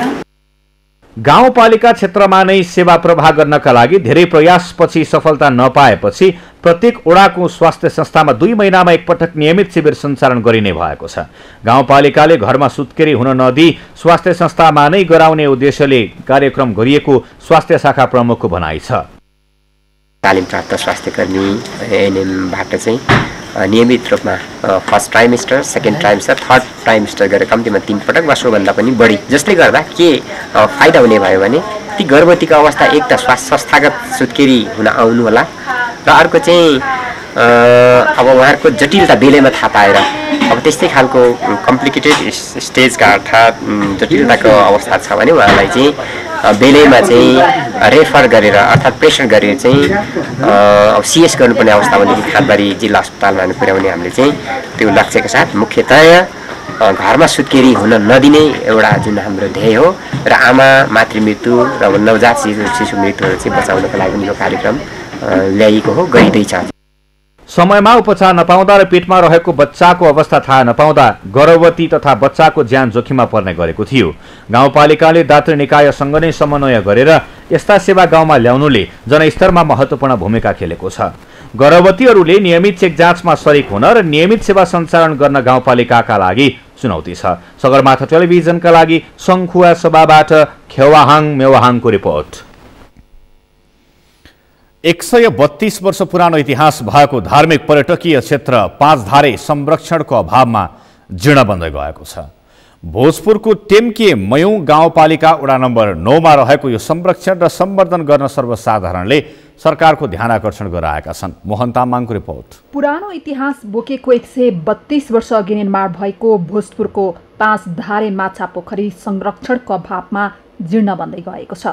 गाउँपालिका क्षेत्रमा नै सेवा प्रवाह गर्नका लागि धेरै प्रयासपछि सफलता नपाएपछि प्रत्येक वडाको स्वास्थ्य संस्थामा 2 महिनामा एकपटक नियमित शिविर सञ्चालन गरिने भएको छ। गाउँपालिकाले घरमा सुत्केरी हुन नदिई स्वास्थ्य संस्थामा नै गराउने उद्देश्यले कार्यक्रम गरिएको स्वास्थ्य शाखा प्रमुखको भनाइ छ। तालिम प्राप्त स्वास्थ्यकर्मी एएनएमबाट चाहिँ नियमित रूपमा first trimester, second trimester, third trimester गरेर कम्तीमा 3 पटक वा सोभन्दा पनि बढी, जसले गर्दा के फाइदा हुने भयो भने ती गर्भवतीको अवस्था एक त संस्थागत सुत्केरी हुन आउनु होला र अर्को चाहिँ अब उहाँहरूको जटिलता बेलैमा थाहा पाएर अब त्यस्तै खालको कम्प्लिकेटेड स्टेजका अर्थात् जटिलताको अवस्था छ भने उहाँलाई चाहिँ बेलैमा चाहिँ रेफर गरेर अर्थात् प्रेसर गरेर चाहिँ अब सिएस गर्नुपर्ने अवस्था भनेदेखि खाँदबारी जिल्ला अस्पतालमा पुर्याउने हामीले चाहिँ त्यो लक्ष्यका साथ मुख्यतया घरमा सुत्केरी हुन नदिने एउटा जुन हाम्रो ध्येय हो र आमा मातृमृत्यु र नवजात शिशु मृत्युहरू चाहिँ बचाउनको लागि यो कार्यक्रम ल्याइएको हो, गरिँदैछ। समयमा उपचार नपाउँदा र पेटमा रहेको बच्चाको अवस्था थाहा नपाउँदा गर्भवती तथा बच्चाको ज्यान जोखिममा पर्ने गरेको थियो। गाउँपालिकाले दातृ निकायसँग नै समन्वय गरेर यस्ता सेवा गाउँमा ल्याउनुले जनस्तरमा महत्त्वपूर्ण भूमिका खेलेको छ। गर्भवतीहरूले नियमित चेक जाँचमा सरिक हुन र नियमित सेवा सञ्चालन गर्न गाउँपालिकाका लागि चुनौती छ। सगरमाथा टेलिभिजनका लागि सङ्खुवा सभाबाट खेवाहाङ मेवाहाङको रिपोर्ट। 132 वर्ष पुरानो इतिहास भएको धार्मिक पर्यटकीय क्षेत्र पाँचधारे संरक्षणको अभावमा जीर्ण बन्दै गएको छ। भोजपुरको टेम्के मयूँ गाउँपालिका वडा नम्बर 9 मा रहेको यो संरक्षण र सम्वर्धन गर्न सर्वसाधारणले सरकारको ध्यान आकर्षण गराएका छन्। मोहन तामाङको रिपोर्ट। पुरानो इतिहास बोकेको 132 वर्ष अघि निर्माण भएको भोजपुरको पाँचधारे माछा पोखरी संरक्षणको अभावमा जीर्ण बन्दै गएको छ।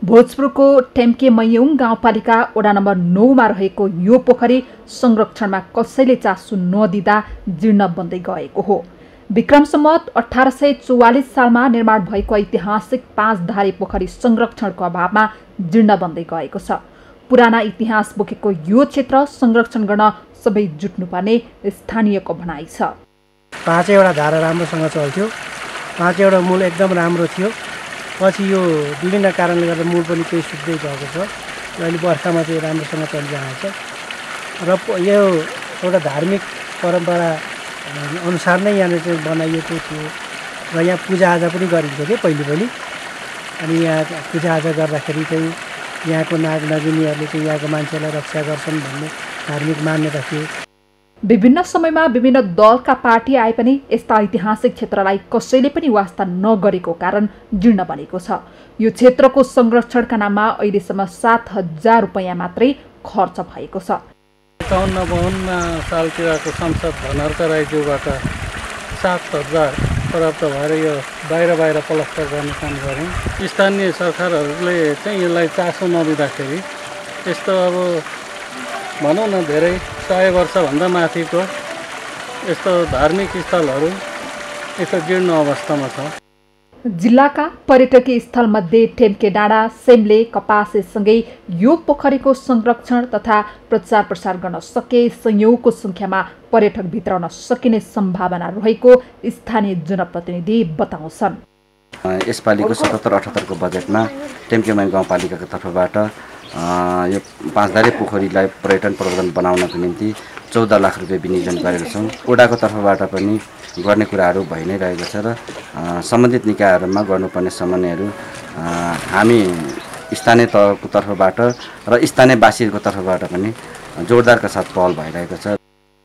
भोजपुरको टेम्के मयूङ गाउँपालिका वडा नम्बर 9 मा रहेको यो पोखरी संरक्षणमा कसैले चासो नदिँदा जीर्ण बन्दै गएको हो। विक्रम सम्वत 1844 सालमा निर्माण भएको ऐतिहासिक पाँचधारे पोखरी संरक्षणको अभावमा जीर्ण बन्दै गएको छ। पुराना इतिहास बोकेको यो क्षेत्र संरक्षण गर्न सबै जुट्नुपर्ने स्थानीयको भनाइ छ। 5वटा धारा राम्रोसँग चल्थ्यो, 5वटा मूल एकदम राम्रो थियो। पछि यो विभिन्न कारणले गर्दा मूल पनि केही सुक्दै गएको छ। अहिले बर्खामा चाहिँ राम्रोसँग चलिरहेको छ र यो एउटा धार्मिक परम्परा अनुसार नै यहाँनिर चाहिँ बनाइएको थियो र यहाँ पूजाआजा पनि गरिन्छ कि पहिले पनि। अनि यहाँ पूजाआजा गर्दाखेरि चाहिँ यहाँको नाग नगिनीहरूले चाहिँ यहाँको मान्छेलाई रक्षा गर्छन् भन्ने धार्मिक मान्यता थियो। विभिन्न समयमा विभिन्न दलका पार्टी आए पनि यस्ता ऐतिहासिक क्षेत्रलाई कसैले पनि वास्ता नगरेको कारण जीर्ण बनेको छ। यो क्षेत्रको संरक्षणका नाममा अहिलेसम्म 7,000 रुपैयाँ मात्रै खर्च भएको छ। 51-52 सालतिरको संसद धनहर्क राईज्यूबाट 7,000 पर्याप्त भएर यो बाहिर प्लास्टर गर्ने काम गऱ्यौँ। स्थानीय सरकारहरूले चाहिँ यसलाई चासो नदिँदाखेरि यस्तो अब भनौँ न धेरै 100 वर्षभन्दा माथिको यस्तो धार्मिक स्थलहरू यस्तो जीर्ण अवस्थामा छ। जिल्लाका पर्यटकीय स्थलमध्ये टेम्के डाँडा, सेम्ले, कपासेसँगै यो पोखरीको संरक्षण तथा प्रचार प्रसार गर्न सके संयोगको संख्यामा पर्यटक भित्राउन सकिने सम्भावना रहेको स्थानीय जनप्रतिनिधि बताउँछन्। यसपालिको 77-78 को बजेटमा टेम्केमाई गाउँपालिकाको तर्फबाट यो पाँचधारे पोखरीलाई पर्यटन प्रवर्धन बनाउनको निम्ति 14 लाख रुपियाँ विनियोजन गरेका छौँ। ओडाको तर्फबाट पनि गर्ने कुराहरू भइ नै रहेको छ र सम्बन्धित निकायहरूमा गर्नुपर्ने समन्वयहरू हामी स्थानीय तहको तर्फबाट र स्थानीयवासीहरूको तर्फबाट पनि जोरदारका साथ पहल भइरहेको छ।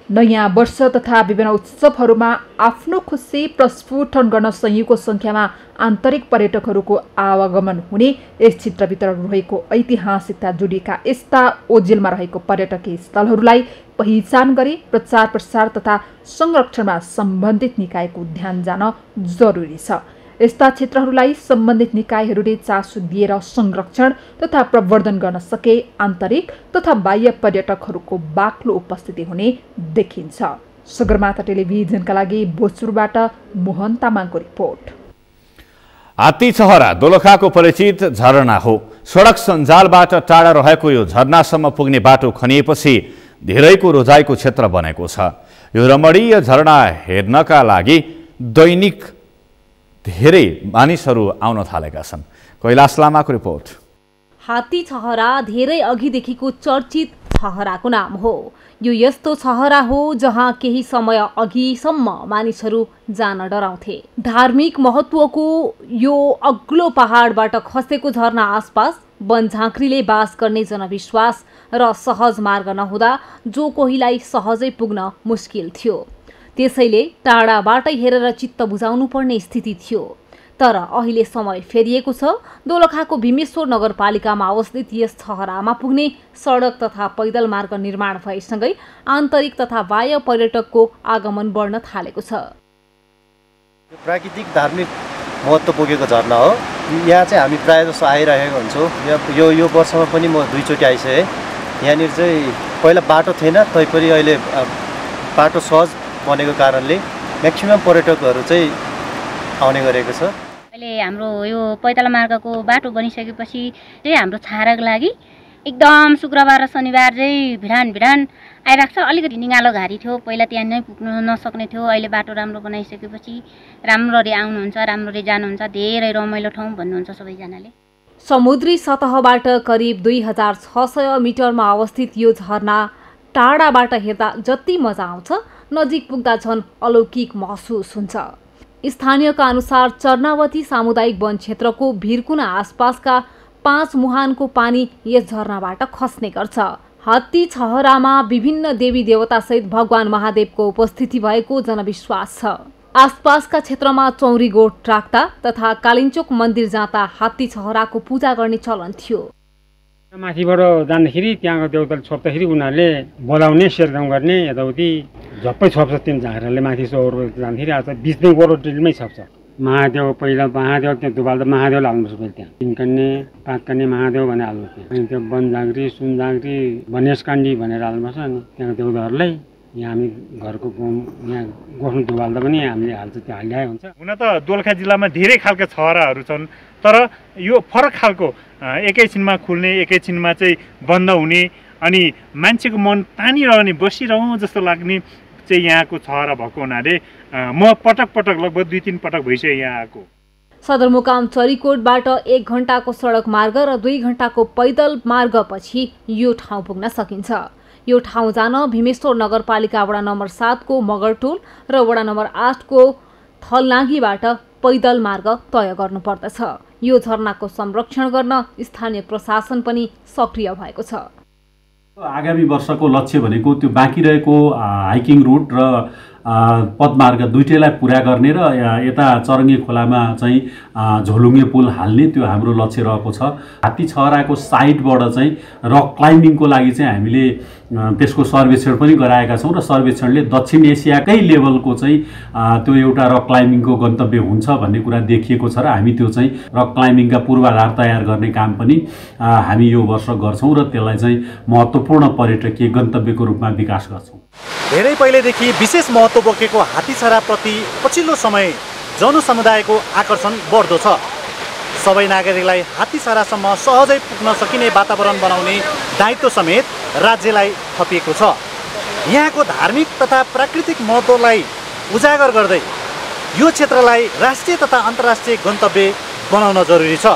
नयाँ वर्ष तथा विभिन्न उत्सवहरूमा आफ्नो खुसी प्रस्फुटन गर्न संयोगको संख्यामा आन्तरिक पर्यटकहरूको आवागमन हुने यस क्षेत्रभित्र रहेको ऐतिहासिकता जोडिएका यस्ता ओजेलमा रहेको पर्यटकीय स्थलहरूलाई पहिचान गरी प्रचार प्रसार तथा संरक्षणमा सम्बन्धित निकायको ध्यान जान जरुरी छ। यस्ता क्षेत्रहरूलाई सम्बन्धित निकायहरूले चासो दिएर संरक्षण तथा प्रवर्धन गर्न सके आन्तरिक तथा बाह्य पर्यटकहरूको बाक्लो उपस्थिति हुने देखिन्छ। सगरमाथा टेलिभिजनका लागि भोजपुरबाट मोहन तामाङको रिपोर्ट। हात्ती छहरा दोलखाको परिचित झरना हो। सडक सञ्जालबाट टाढा रहेको यो झरनासम्म पुग्ने बाटो खनिएपछि धेरैको रोजाइको क्षेत्र बनेको छ। यो रमणीय झरना हेर्नका लागि दैनिक धेरै मानिसहरू आउन थालेका छन्। कैलाश लामाको रिपोर्ट। हात्ती छहरा धेरै अघिदेखिको चर्चित छहराको नाम हो। यो यस्तो छहरा हो जहाँ केही समय अघिसम्म मानिसहरू जान डराउँथे। धार्मिक महत्त्वको यो अग्लो पहाडबाट खसेको झरना आसपास वनझाँक्रीले बास गर्ने जनविश्वास र सहज मार्ग नहुँदा जो कोहीलाई सहजै पुग्न मुस्किल थियो। त्यसैले टाढाबाटै हेरेर चित्त बुझाउनु पर्ने स्थिति थियो। तर अहिले समय फेरिएको छ। दोलखाको भीमेश्वर नगरपालिकामा अवस्थित यस छहरामा पुग्ने सडक तथा पैदल मार्ग निर्माण भएसँगै आन्तरिक तथा बाह्य पर्यटकको आगमन बढ्न थालेको छ। प्राकृतिक धार्मिक महत्त्व पुगेको झरना हो। यहाँ चाहिँ हामी प्रायः जसो आइरहेको हुन्छौँ। यो वर्षमा पनि म 2 चोटि आइसकेँ। यहाँनिर चाहिँ पहिला बाटो थिएन, तैपनि अहिले बाटो सहज बनेको कारणले म्याक्सिमम पर्यटकहरू चाहिँ आउने गरेको छ। अहिले हाम्रो यो पैदल मार्गको बाटो बनिसकेपछि चाहिँ हाम्रो छाराको लागि एकदम शुक्रबार र शनिबार चाहिँ भिडान आइरहेको छ। अलिकति निगालो घारी थियो, पहिला त्यहाँ नै पुग्नु नसक्ने थियो। अहिले बाटो राम्रो बनाइसकेपछि राम्ररी आउनुहुन्छ, राम्ररी जानुहुन्छ। धेरै रमाइलो ठाउँ भन्नुहुन्छ सबैजनाले। समुद्री सतहबाट करिब 2600 मिटरमा अवस्थित यो झरना टाढाबाट हेर्दा जति मजा आउँछ नजिक पुग्दा झन् अलौकिक महसुस हुन्छ। स्थानीयका अनुसार चर्नावती सामुदायिक वन क्षेत्रको भिरकुना आसपासका 5 मुहानको पानी यस झरनाबाट खस्ने गर्छ। हात्ती छहरामा विभिन्न देवी देवतासहित भगवान महादेवको उपस्थिति भएको जनविश्वास छ। आसपासका क्षेत्रमा चौरी गोठ राख्दा तथा कालिन्चोक मन्दिर जाँदा हात्ती छहराको पूजा गर्ने चलन थियो। माथिबाट जाँदाखेरि त्यहाँको देउताले छोप्दाखेरि उनीहरूले बोलाउने सेरगाउँ गर्ने यताउति झप्पै छोप्छ। त्यो झारहरूले माथि चौर जाँदाखेरि आज बिचमै गोरो ड्रिलमै छोप्छ। महादेव पहिला महादेव त्यहाँ दुबाल्दा महादेवले हाल्नुपर्छ। फेरि त्यहाँ 3 कन्ने 5 कन्ने महादेव भनेर हाल्नुपर्छ। अनि त्यो वनझाँक्री सुनझाँक्री भनेशकाण्डी भनेर हाल्नुपर्छ। अनि त्यहाँको देउताहरूलाई यहाँ हामी घरको यहाँ गोठ्नु दुबाल्दा पनि हामीले हाल्छ, त्यो हालिआए हुन्छ। हुन त दोलखा जिल्लामा धेरै खालका छहराहरू छन्, तर यो फरक खालको एकैछिनमा खुल्ने एकैछिनमा चाहिँ बन्द हुने अनि मान्छेको मन तानिरहने बसिरहँ जस्तो लाग्ने चाहिँ यहाँको छहरा भएको हुनाले म पटक लगभग 2-3 पटक भइसक्यो यहाँ आएको। सदरमुकाम चरीकोटबाट 1 घण्टाको सडक मार्ग र 2 घण्टाको पैदल मार्गपछि यो ठाउँ पुग्न सकिन्छ। यो ठाउँ जान भीमेश्वर नगरपालिका वडा नम्बर 7 को मगरटोल र वडा नम्बर 8 को थलनागीबाट पैदल मार्ग तय गर्नुपर्दछ। यो झरनाको संरक्षण गर्न स्थानीय प्रशासन पनि सक्रिय भएको छ। आगामी वर्षको लक्ष्य भनेको त्यो बाँकी रहेको हाइकिङ रुट र पदमार्ग दुईटैलाई पुरा गर्ने र यता चरङ्गी खोलामा चाहिँ झोलुङ्गे पुल हाल्ने त्यो हाम्रो लक्ष्य रहेको छ। हात्ती छहराको साइडबाट चाहिँ रक क्लाइम्बिङको लागि चाहिँ हामीले त्यसको सर्वेक्षण पनि गराएका छौँ र सर्वेक्षणले दक्षिण एसियाकै लेभलको चाहिँ त्यो एउटा रक क्लाइम्बिङको गन्तव्य हुन्छ भन्ने कुरा देखिएको छ र हामी त्यो चाहिँ रक क्लाइम्बिङका पूर्वाधार तयार गर्ने काम पनि हामी यो वर्ष गर्छौँ र त्यसलाई चाहिँ महत्त्वपूर्ण पर्यटकीय गन्तव्यको रूपमा विकास गर्छौँ। धेरै पहिलेदेखि विशेष महत्त्व बोकेको हात्तीछहराप्रति पछिल्लो समय जनसमुदायको आकर्षण बढ्दो छ। सबै नागरिकलाई हात्तीछहरासम्म सहजै पुग्न सकिने वातावरण बनाउने दायित्व समेत राज्यलाई थपिएको छ। यहाँको धार्मिक तथा प्राकृतिक महत्त्वलाई उजागर गर्दै यो क्षेत्रलाई राष्ट्रिय तथा अन्तर्राष्ट्रिय गन्तव्य बनाउन जरुरी छ।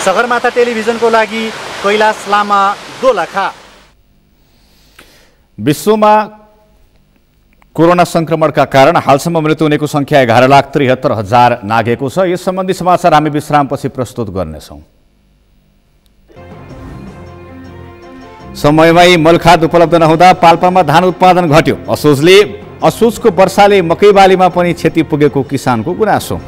सगरमाथा टेलिभिजनको लागि कैलाश लामा, दोलखा। विश्वमा कोरोना संक्रमणका कारण हालसम्म मृत्यु हुनेको संख्या 11,73,000 नाघेको छ। यस सम्बन्धी समाचार हामी विश्रामपछि प्रस्तुत गर्नेछौँ। समयमै मलखाद उपलब्ध नहुँदा पाल्पामा धान उत्पादन घट्यो। असोजको वर्षाले मकै बालीमा पनि क्षति पुगेको किसानको गुनासो।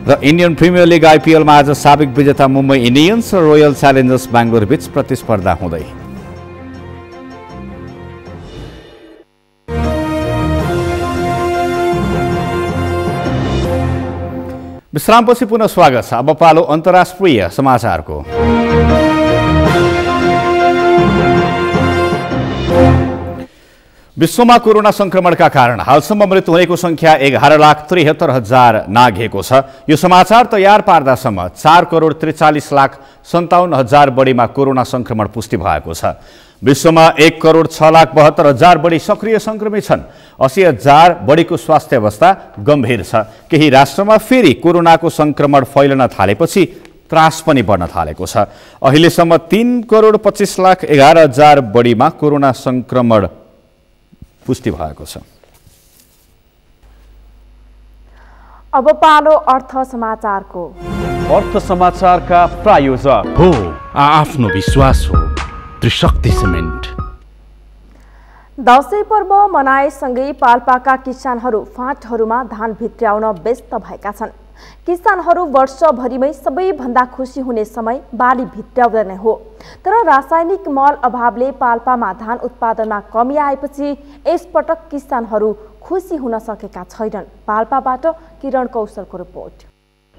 र इन्डियन प्रिमियर लिग आइपिएलमा आज साबिक विजेता मुम्बई इन्डियन्स र रोयल च्यालेन्जर्स बेंगलोर बीच प्रतिस्पर्धा हुँदै। विश्रामपछि पुनः स्वागत छ। अब पालो अन्तर्राष्ट्रिय समाचारको। विश्वमा कोरोना संक्रमणका कारण हालसम्म मृत्यु हुनेको संख्या 11,73,000 नाघेको छ। यो समाचार तयार पार्दासम्म 4,43,57,000 बढीमा कोरोना संक्रमण पुष्टि भएको छ। विश्वमा 1,06,72,000 बढी सक्रिय संक्रमित छन्। 80,000 बढीको स्वास्थ्य अवस्था गम्भीर छ। केही राष्ट्रमा फेरि कोरोनाको संक्रमण फैलन थालेपछि त्रास पनि बढ्न थालेको छ। अहिलेसम्म 3,25,11,000 बढीमा कोरोना संक्रमण पुष्टि भएको छ। अब पालो अर्थ समाचारको। अर्थ समाचारका प्रायोजक हो आफ्नो विश्वास हो त्रिशक्ति सिमेन्ट। दशैं पर्व मनाएसँगै पाल्पाका किसानहरू फाँटहरूमा धान भित्र्याउन व्यस्त भएका छन्। किसानहरू वर्षभरिमै सबैभन्दा खुसी हुने समय बाली भित्र्याउँदा नै हो। तर रासायनिक मल अभावले पाल्पामा धान उत्पादनमा कमी आएपछि यसपटक किसानहरू खुसी हुन सकेका छैनन्। पाल्पाबाट किरण कौशलको रिपोर्ट।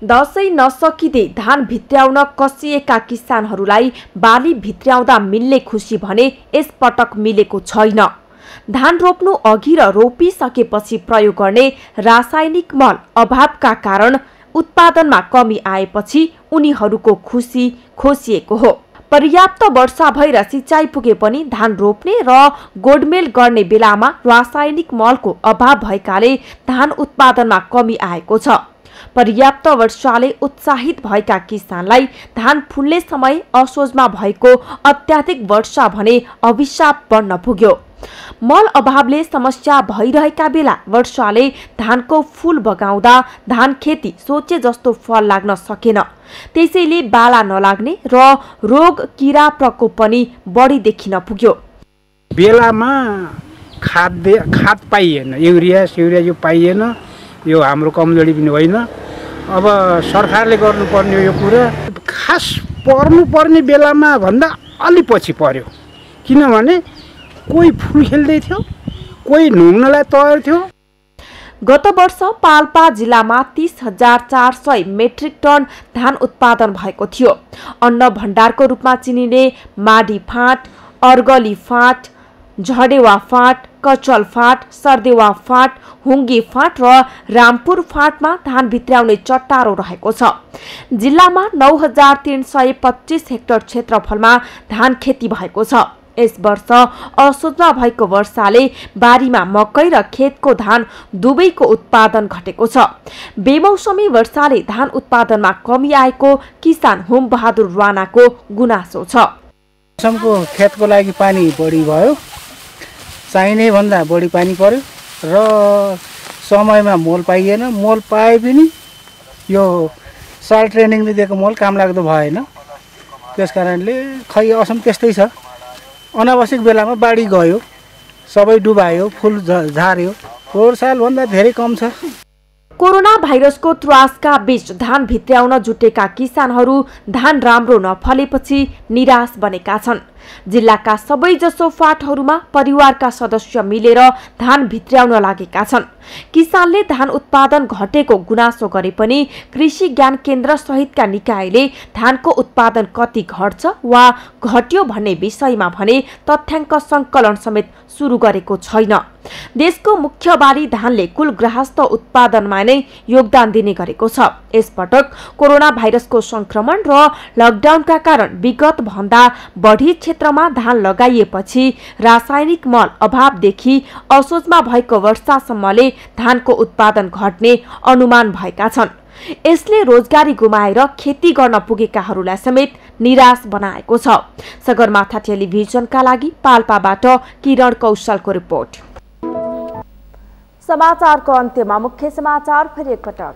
दशैं नसकिँदै धान भित्र्याउन कसिएका किसानहरूलाई बाली भित्र्याउँदा मिल्ने खुसी भने यसपटक मिलेको छैन। धान रोप्नु अघि र रोपिसकेपछि प्रयोग गर्ने रासायनिक मल अभावका कारण उत्पादनमा कमी आएपछि उनीहरूको खुसी खोसिएको हो। पर्याप्त वर्षा भएर सिँचाइ पुगे पनि धान रोप्ने र गोडमेल गर्ने बेलामा रासायनिक मलको अभाव भएकाले धान उत्पादनमा कमी आएको छ। पर्याप्त वर्षाले उत्साहित भएका किसानलाई धान फुल्ने समय असोजमा भएको अत्याधिक वर्षा भने अभिशाप बन्न पुग्यो। मल अभावले समस्या भइरहेका बेला वर्षाले धानको फूल बगाउँदा धान खेती सोचे जस्तो फल लाग्न सकेन। त्यसैले बाला नलाग्ने र रोग किरा प्रकोप पनि बढी देखिन पुग्यो। बेलामा खाद पाइएन, युरिया यो पाइएन। यो हाम्रो कमजोरी पनि होइन। अब सरकारले गर्नुपर्ने यो कुरा खास पर्नुपर्ने बेलामा भन्दा अलि पछि पर्यो। किनभने कोही फुल खेल्दै थियो, कोही नुम्नलाई तयार थियो। गत वर्ष पाल्पा जिल्लामा 30,400 मेट्रिक टन धान उत्पादन भएको थियो। अन्न भण्डारको रूपमा चिनिने माडी फाँट, अर्गली फाँट, झडेवा फाँट, कचल फाँट, सर्देवा फाँट, हुङ्गी फाँट र रामपुर फाँटमा धान भित्र्याउने चट्टारो रहेको छ। जिल्लामा 9,325 हेक्टर क्षेत्रफलमा धान खेती भएको छ। यस वर्ष असोजमा भएको वर्षाले बारीमा मकै र खेतको धान दुवैको उत्पादन घटेको छ। बेमौसमी वर्षाले धान उत्पादनमा कमी आएको किसान होम बहादुर राणाको गुनासो छ। मौसमको खेतको लागि पानी बढी भयो, चाहिने भन्दा बढी पानी पर्यो र समयमा मोल पाइएन। मोल पाए पनि यो साल ट्रेनिङले दिएको मोल काम लाग्दो भएन। त्यसकारणले खै असम त्यस्तै छ। अनावश्यक बेलामा बाढी गयो, सबै डुबायो, फुल झार्यो। पोहोर सालभन्दा धेरै कम छ। कोरोना भाइरसको त्रासका बीच धान भित्र्याउन जुटेका किसानहरू धान राम्रो नफलेपछि निराश बनेका छन्। जिल्लाका सबैजसो फाँटहरूमा परिवारका सदस्य मिलेर धान भित्र्याउन लागेका छन्। किसानले धान उत्पादन घटेको गुनासो गरे पनि कृषि ज्ञान केन्द्र सहितका निकायले धानको उत्पादन कति घट्छ वा घट्यो भन्ने विषयमा भने तथ्याङ्क संकलन समेत सुरु गरेको छैन। देशको मुख्य बाली धानले कुल गृहस्थ उत्पादनमा नै योगदान दिने गरेको छ। यसपटक कोरोना भाइरसको संक्रमण र लकडाउनका कारण विगत भन्दा बढी क्षेत्रमा धान लगाइएपछि रासायनिक मल अभावदेखि असोजमा भएको वर्षासम्मले धानको उत्पादन घट्ने अनुमान भएका छन्। यसले रोजगारी गुमाएर खेती गर्न पुगेकाहरूलाई समेत निराश बनाएको छ। सगरमाथा टेलिभिजनका लागि पाल्पाबाट किरण कौशलको रिपोर्ट। समाचारको अन्त्यमा मुख्य समाचार फेरि एकपटक।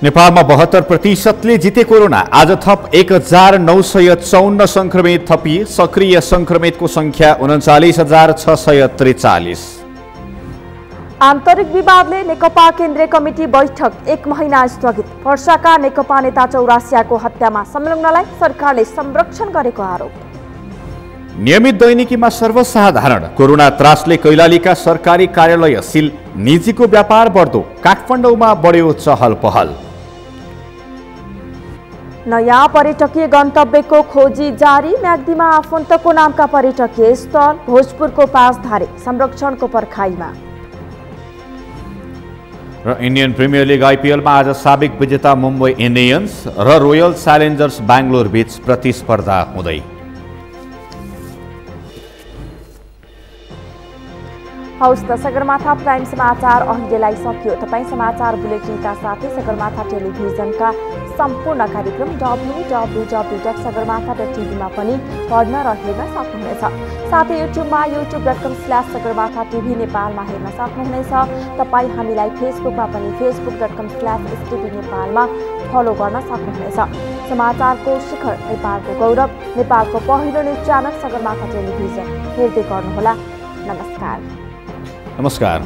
नेपालमा 72% जिते कोरोना। आज थप 1954 संक्रमित थपिए। सक्रिय संक्रमितको संख्या 39,643। आन्तरिक विवादले नेकपा केन्द्रीय कमिटी बैठक 1 महिना स्थगित। पर्साका नेकपा नेता चौरासियाको हत्यामा संलग्नलाई सरकारले संरक्षण गरेको आरोप। नियमित दैनिकीमा सर्वसाधारण। कोरोना त्रासले कैलालीका सरकारी कार्यालय सिल। निजीको व्यापार बढ्दो। काठमाडौँमा बढ्यो चहल पहल। नयाँ पर्यटकीय गन्तव्यको खोजी जारी। म्याग्दीमा आफन्तको नामका पर्यटकीय स्थल। भोजपुरको पाँचधारे संरक्षणको पर्खाइमा। र इन्डियन प्रिमियर लिग आइपिएलमा आज साबिक विजेता मुम्बई इन्डियन्स र रोयल च्यालेन्जर्स बेङ्गलोर बीच प्रतिस्पर्धा हुँदै। हौस् त सगरमाथा प्राइम समाचार अहिलेलाई सकियो। तपाईँ समाचार बुलेटिनका साथै सगरमाथा टेलिभिजनका सम्पूर्ण कार्यक्रम www.sagarmatha.tv मा पनि पढ्न र हेर्न सक्नुहुनेछ। साथै युट्युबमा youtube.com/sagarmatha.tv नेपालमा हेर्न सक्नुहुनेछ। तपाईँ हामीलाई फेसबुकमा पनि facebook.com/stv नेपालमा फलो गर्न सक्नुहुनेछ। समाचारको शिखर नेपालको गौरव नेपालको पहिलो न्युज च्यानल सगरमाथा टेलिभिजन हेर्दै गर्नुहोला। नमस्कार। नमस्कार।